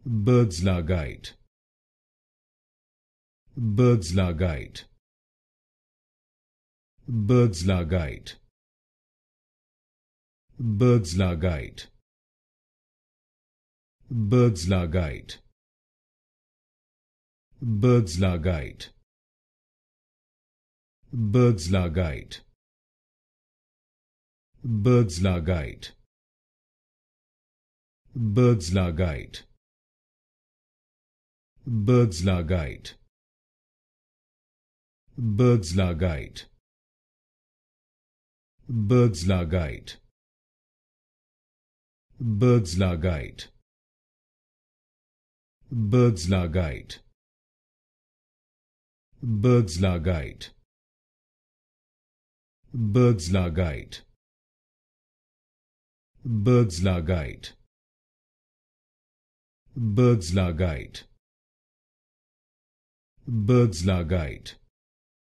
Bergslagite, Bergslagite, Bergslagite, Bergslagite, Bergslagite, Bergslagite, Bergslagite, Bergslagite, Bergslagite, Bergslagite, Bergslagite, Bergslagite, Bergslagite, Bergslagite, Bergslagite, Bergslagite, Bergslagite, Bergslagite, Bergslagite,